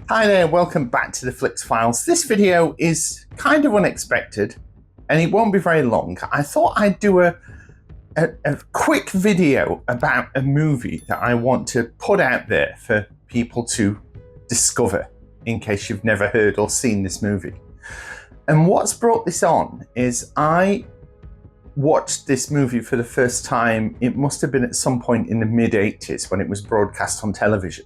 Hi there, welcome back to the Flicks Files. This video is kind of unexpected and it won't be very long. I thought I'd do a quick video about a movie that I want to put out there for people to discover in case you've never heard or seen this movie. And what's brought this on is I watched this movie for the first time. It must have been at some point in the mid-80s when it was broadcast on television.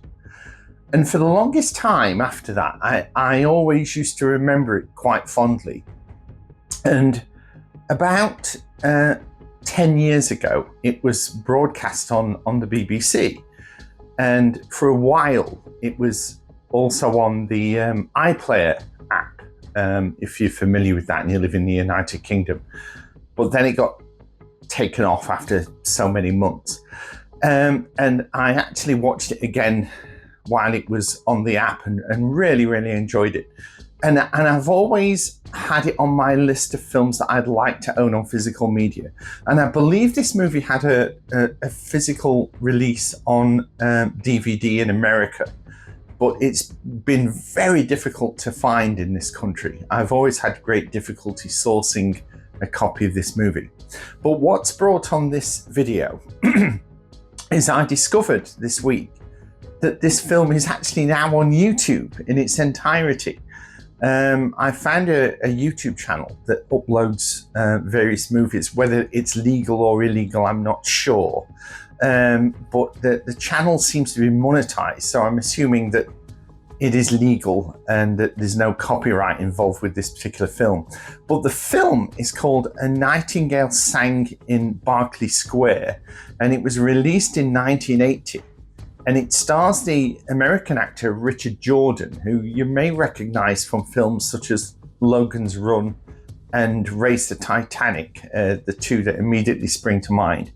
And for the longest time after that, I always used to remember it quite fondly. And about 10 years ago, it was broadcast on the BBC. And for a while, it was also on the iPlayer app, if you're familiar with that and you live in the United Kingdom. But then it got taken off after so many months. And I actually watched it again while it was on the app and really enjoyed it. And I've always had it on my list of films that I'd like to own on physical media. And I believe this movie had a physical release on DVD in America, but it's been very difficult to find in this country. I've always had great difficulty sourcing a copy of this movie. But what's brought on this video is I discovered this week that this film is actually now on YouTube in its entirety. I found a YouTube channel that uploads various movies. Whether it's legal or illegal, I'm not sure. But the channel seems to be monetized, so I'm assuming that it is legal and that there's no copyright involved with this particular film. But the film is called A Nightingale Sang in Berkeley Square, and it was released in 1980. And it stars the American actor Richard Jordan, who you may recognize from films such as Logan's Run and Race the Titanic, the two that immediately spring to mind.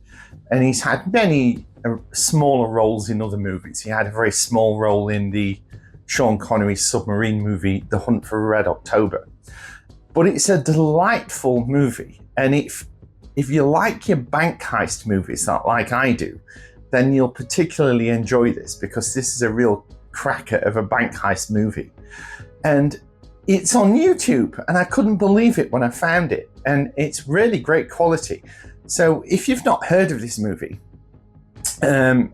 And he's had many smaller roles in other movies. He had a very small role in the Sean Connery submarine movie, The Hunt for Red October. But it's a delightful movie. And if you like your bank heist movies, like I do, then you'll particularly enjoy this, because this is a real cracker of a bank heist movie. And it's on YouTube, and I couldn't believe it when I found it. And it's really great quality. So if you've not heard of this movie, and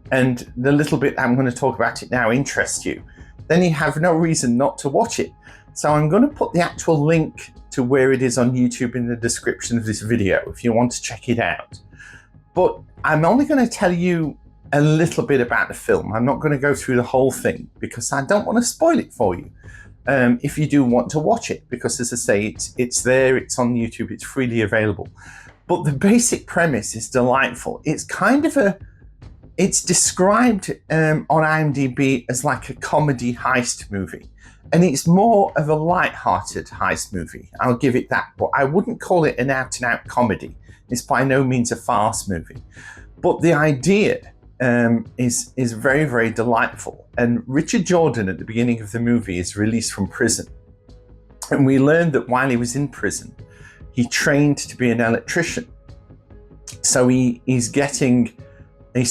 the little bit I'm going to talk about it now interests you, then you have no reason not to watch it. So I'm going to put the actual link to where it is on YouTube in the description of this video if you want to check it out. But I'm only going to tell you a little bit about the film. I'm not going to go through the whole thing because I don't want to spoil it for you. If you do want to watch it, because as I say, it's there, it's on YouTube, it's freely available. But the basic premise is delightful. It's kind of it's described on IMDb as like a comedy heist movie. And it's more of a light-hearted heist movie. I'll give it that, but I wouldn't call it an out-and-out comedy. It's by no means a farce movie. But the idea is very delightful. And Richard Jordan at the beginning of the movie is released from prison. And we learned that while he was in prison, he trained to be an electrician. So he's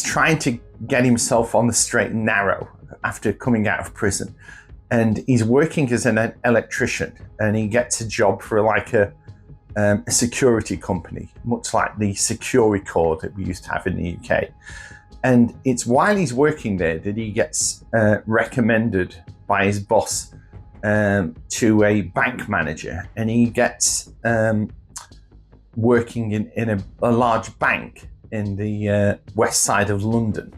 trying to get himself on the straight and narrow after coming out of prison. And he's working as an electrician, and he gets a job for like a security company, much like the Securicord that we used to have in the UK. And it's while he's working there that he gets recommended by his boss to a bank manager, and he gets working in a large bank in the west side of London.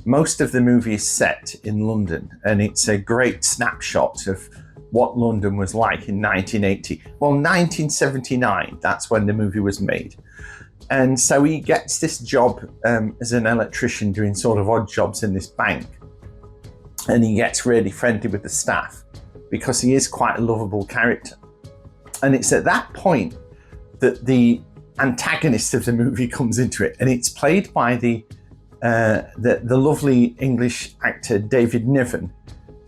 Most of the movie is set in London, and it's a great snapshot of what London was like in 1980. Well, 1979, that's when the movie was made. And so he gets this job as an electrician doing sort of odd jobs in this bank. And he gets really friendly with the staff because he is quite a lovable character. And it's at that point that the antagonist of the movie comes into it. And it's played by the lovely English actor David Niven,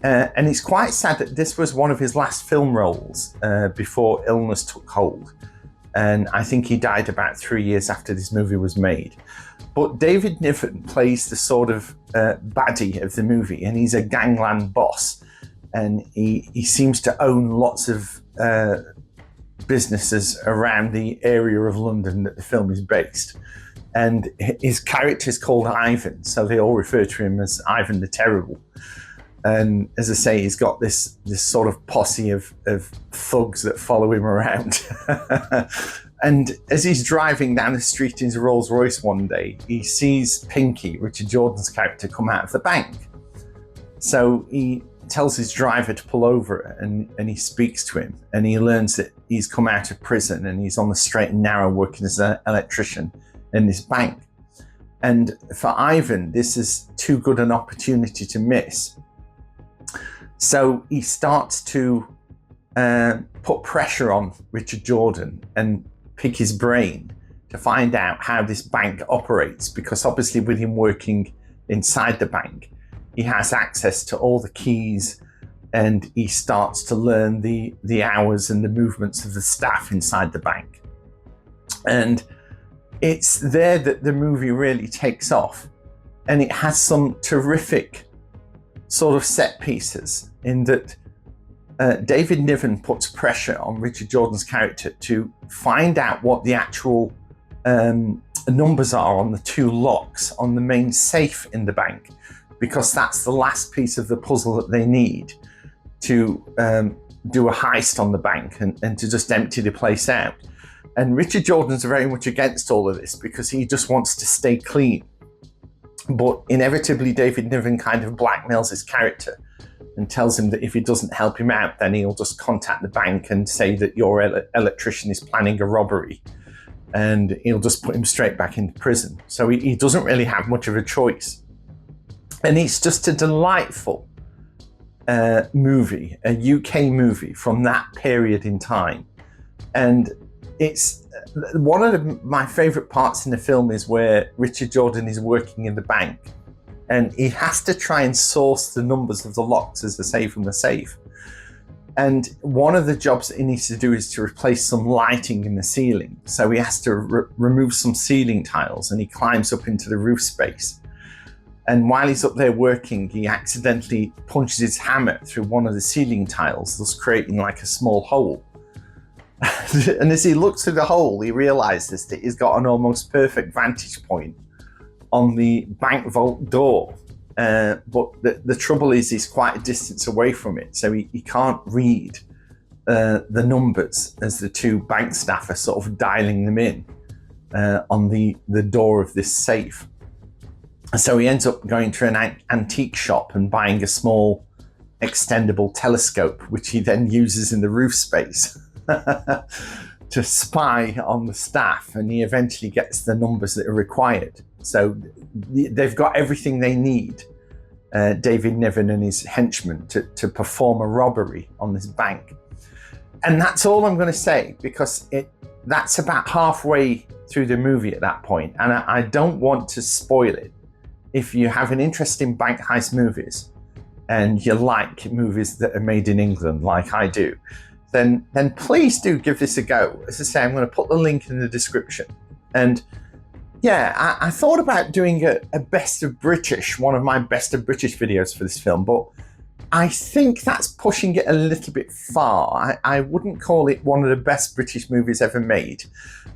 And it's quite sad that this was one of his last film roles before illness took hold. And I think he died about 3 years after this movie was made. But David Niven plays the sort of baddie of the movie, and he's a gangland boss. And he seems to own lots of businesses around the area of London that the film is based. And his character is called Ivan, so they all refer to him as Ivan the Terrible. And as I say, he's got this sort of posse of thugs that follow him around. And as he's driving down the street in his Rolls Royce one day, he sees Pinky, Richard Jordan's character, come out of the bank. So he tells his driver to pull over, and he speaks to him, and he learns that he's come out of prison and he's on the straight and narrow working as an electrician in this bank. And for Ivan, this is too good an opportunity to miss. So he starts to put pressure on Richard Jordan and pick his brain to find out how this bank operates, because obviously with him working inside the bank, he has access to all the keys, and he starts to learn the hours and the movements of the staff inside the bank. And it's there that the movie really takes off, and it has some terrific sort of set pieces in that David Niven puts pressure on Richard Jordan's character to find out what the actual numbers are on the 2 locks on the main safe in the bank, because that's the last piece of the puzzle that they need to do a heist on the bank and to just empty the place out. And Richard Jordan's very much against all of this because he just wants to stay clean. But inevitably, David Niven kind of blackmails his character and tells him that if he doesn't help him out, then he'll just contact the bank and say that your electrician is planning a robbery, and he'll just put him straight back into prison. So he doesn't really have much of a choice. And it's just a delightful movie, a UK movie from that period in time. And it's one of my favorite parts in the film is where Richard Jordan is working in the bank, and he has to try and source the numbers of the locks as they say from the safe. And one of the jobs that he needs to do is to replace some lighting in the ceiling. So he has to remove some ceiling tiles, and he climbs up into the roof space. And while he's up there working, he accidentally punches his hammer through one of the ceiling tiles, thus creating like a small hole. And as he looks through the hole, he realizes that he's got an almost perfect vantage point on the bank vault door. But the trouble is he's quite a distance away from it, so he can't read the numbers as the 2 bank staff are sort of dialing them in on the door of this safe. So he ends up going to an antique shop and buying a small extendable telescope, which he then uses in the roof space to spy on the staff, and he eventually gets the numbers that are required. So they've got everything they need, David Niven and his henchmen, to perform a robbery on this bank. And that's all I'm going to say, because that's about halfway through the movie at that point, and I don't want to spoil it. If you have an interest in bank heist movies and you like movies that are made in England like I do, then please do give this a go. As I say, I'm going to put the link in the description. And yeah, I thought about doing a best of British, one of my best of British videos for this film, but I think that's pushing it a little bit far. I wouldn't call it one of the best British movies ever made.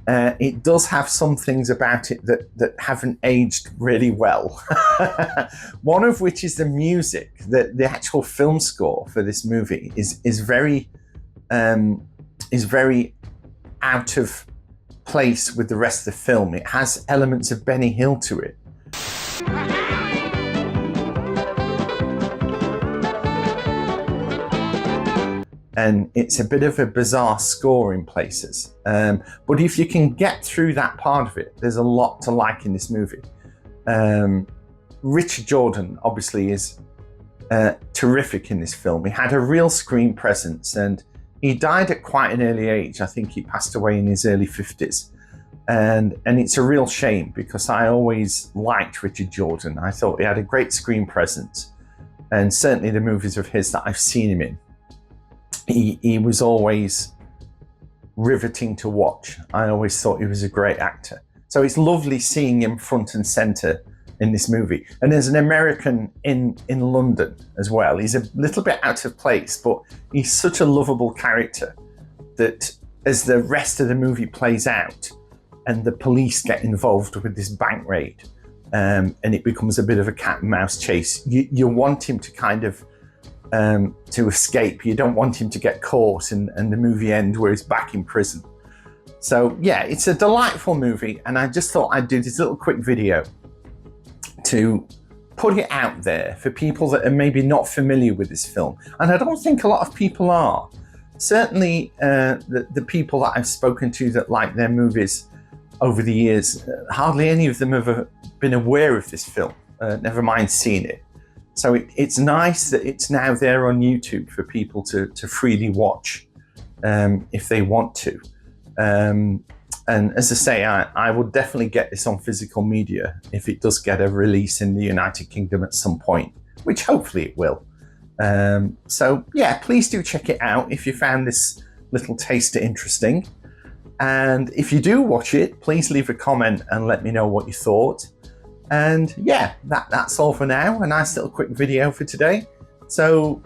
It does have some things about it that haven't aged really well. One of which is the music. The actual film score for this movie is very out of place with the rest of the film. It has elements of Benny Hill to it. And it's a bit of a bizarre score in places. But if you can get through that part of it, there's a lot to like in this movie. Richard Jordan obviously is terrific in this film. He had a real screen presence, and he died at quite an early age. I think he passed away in his early 50s. And it's a real shame, because I always liked Richard Jordan. I thought he had a great screen presence. and certainly the movies of his that I've seen him in, he was always riveting to watch. I always thought he was a great actor. So it's lovely seeing him front and center in this movie. And as an American in London as well, he's a little bit out of place, but he's such a lovable character that as the rest of the movie plays out and the police get involved with this bank raid, and it becomes a bit of a cat and mouse chase, you want him to kind of to escape. You don't want him to get caught and the movie ends where he's back in prison. So yeah, it's a delightful movie, and I just thought I'd do this little quick video to put it out there for people that are maybe not familiar with this film. And I don't think a lot of people are. Certainly the people that I've spoken to that like their movies over the years, hardly any of them have been aware of this film, never mind seen it. So it's nice that it's now there on YouTube for people to freely watch if they want to. And as I say, I will definitely get this on physical media if it does get a release in the United Kingdom at some point, which hopefully it will. So yeah, please do check it out if you found this little taster interesting. And if you do watch it, please leave a comment and let me know what you thought. And yeah, that's all for now. A nice little quick video for today. So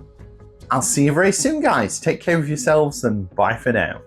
I'll see you very soon, guys. Take care of yourselves and bye for now.